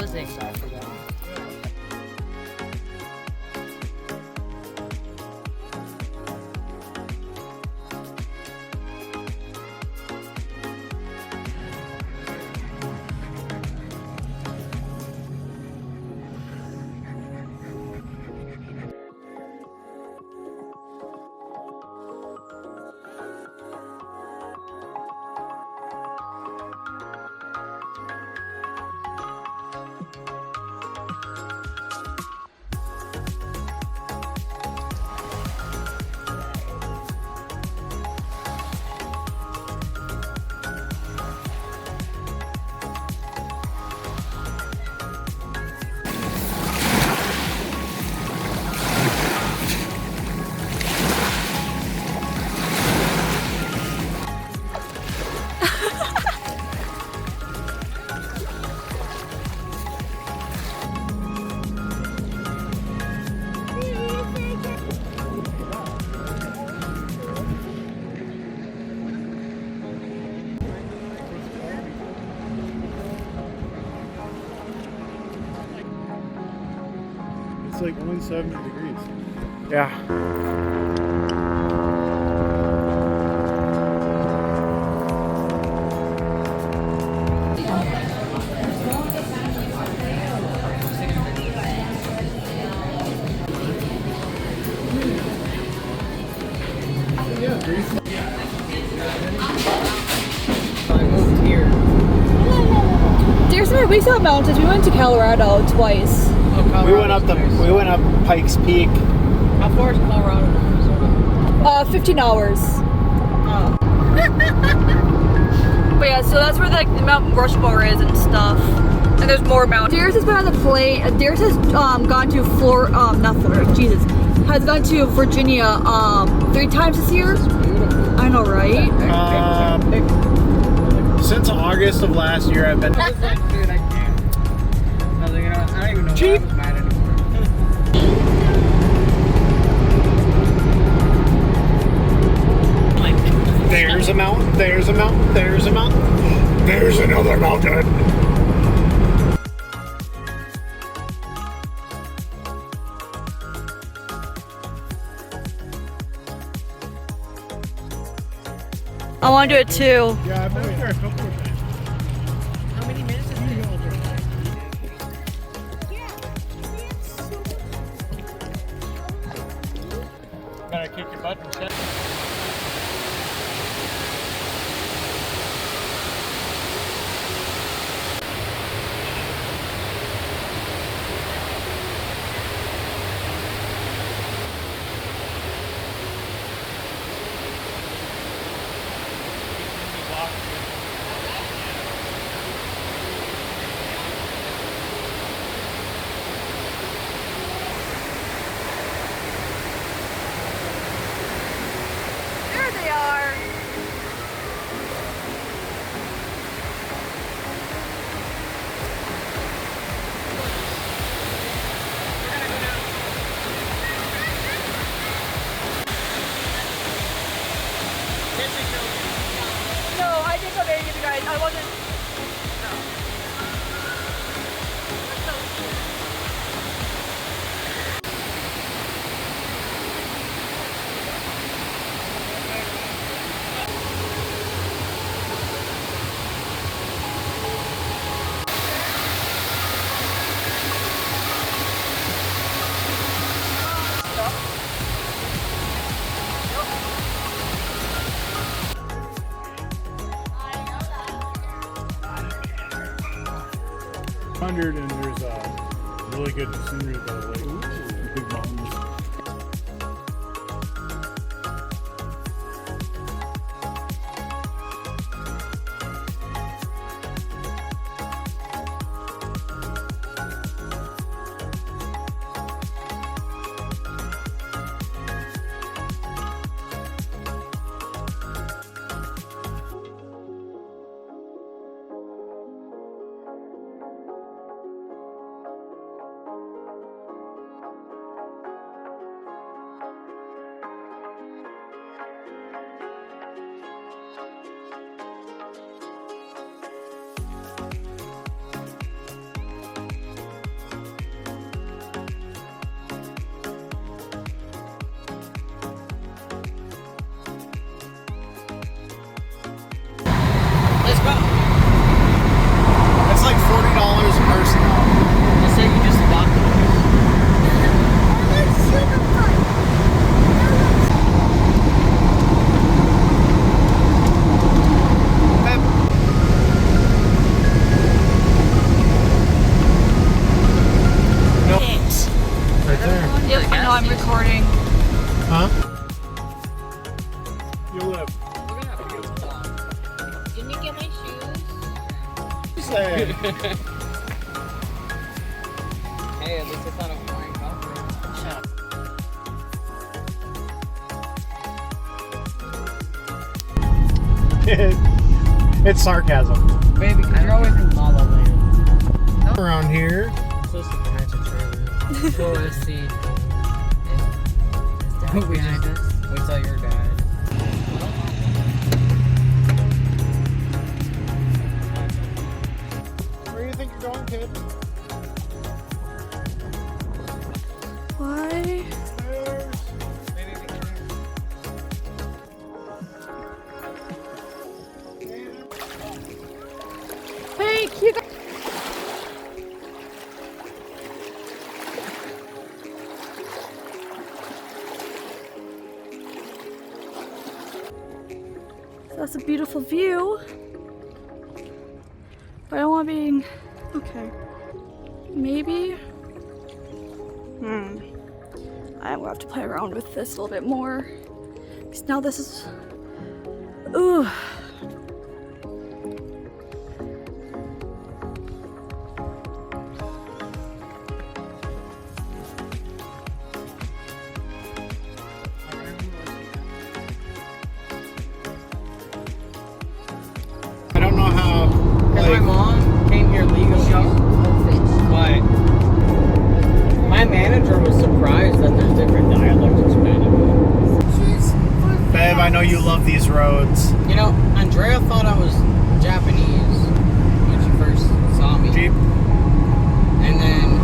buzzing. It's like 170 degrees. Yeah. I moved here. There's no we saw mountains. We went to Colorado twice. Oh, We went up Pikes Peak. How far is Colorado to Minnesota? 15 hours. Oh. But yeah, so that's where like the Mount Rushmore is and stuff. And there's more mountains. Darius has been on the plane. Darius has gone to has gone to Virginia 3 times this year. I know, right? Since August of last year, I've been. I was like, dude, I can't. I was like, I don't even know why I was mad anymore. There's a mountain. There's a mountain. There's a mountain. There's another mountain. I want to do it too. Yeah, I've been up there a couple of times. How many minutes is it? Gotta kick your butt and shit. There they are. No, I didn't go there to you guys. I wasn't. And there's really good scenery by the lake. Big mountains. get my shoes? Say. Hey, at least it's not a flying cockroach. Shut up. It's sarcasm. Baby, because you're always in La La Land. Around here. I'm supposed to catch a trailer. So let's see. Is dad behind us? Wait till your dad. Where do you think you're going, kid? Why? Hey, cute. That's a beautiful view. But I don't want being okay. Maybe. I'm gonna have to play around with this a little bit more. Because now this is. Ooh. I don't know how. Because my mom came here legally. But my manager was surprised that there's different dialects in Spanish. Babe, I know you love these roads. You know, Andrea thought I was Japanese when she first saw me. Jeep. And then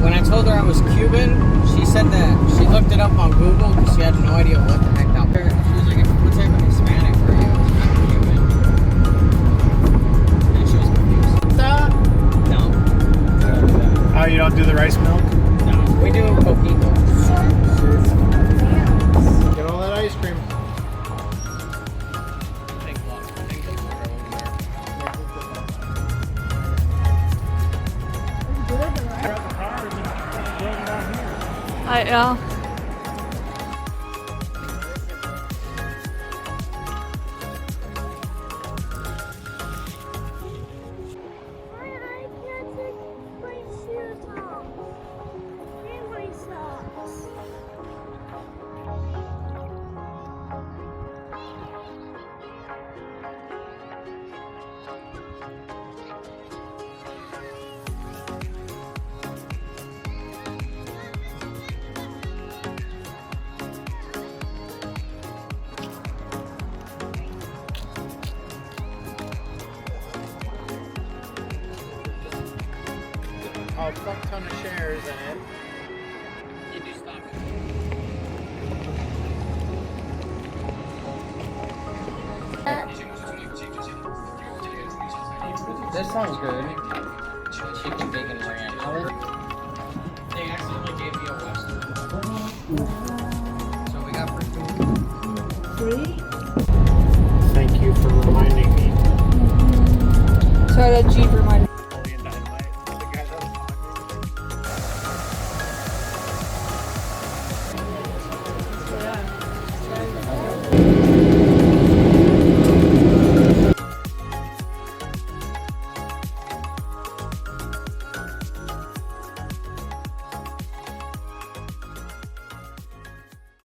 when I told her I was Cuban, she said that she looked it up on Google because she had no idea what the heck that was. She was like, what type of Hispanic are you? I'm Cuban. And she was confused. No. Oh, you don't do the rice milk? No. We do coquito. Get all that ice cream. Yeah. A fuck ton of shares in it. You do stop it. This sounds good. Chicken bacon ranch. They accidentally gave me a Western. So we got Thank you for reminding me. So that Jeep reminded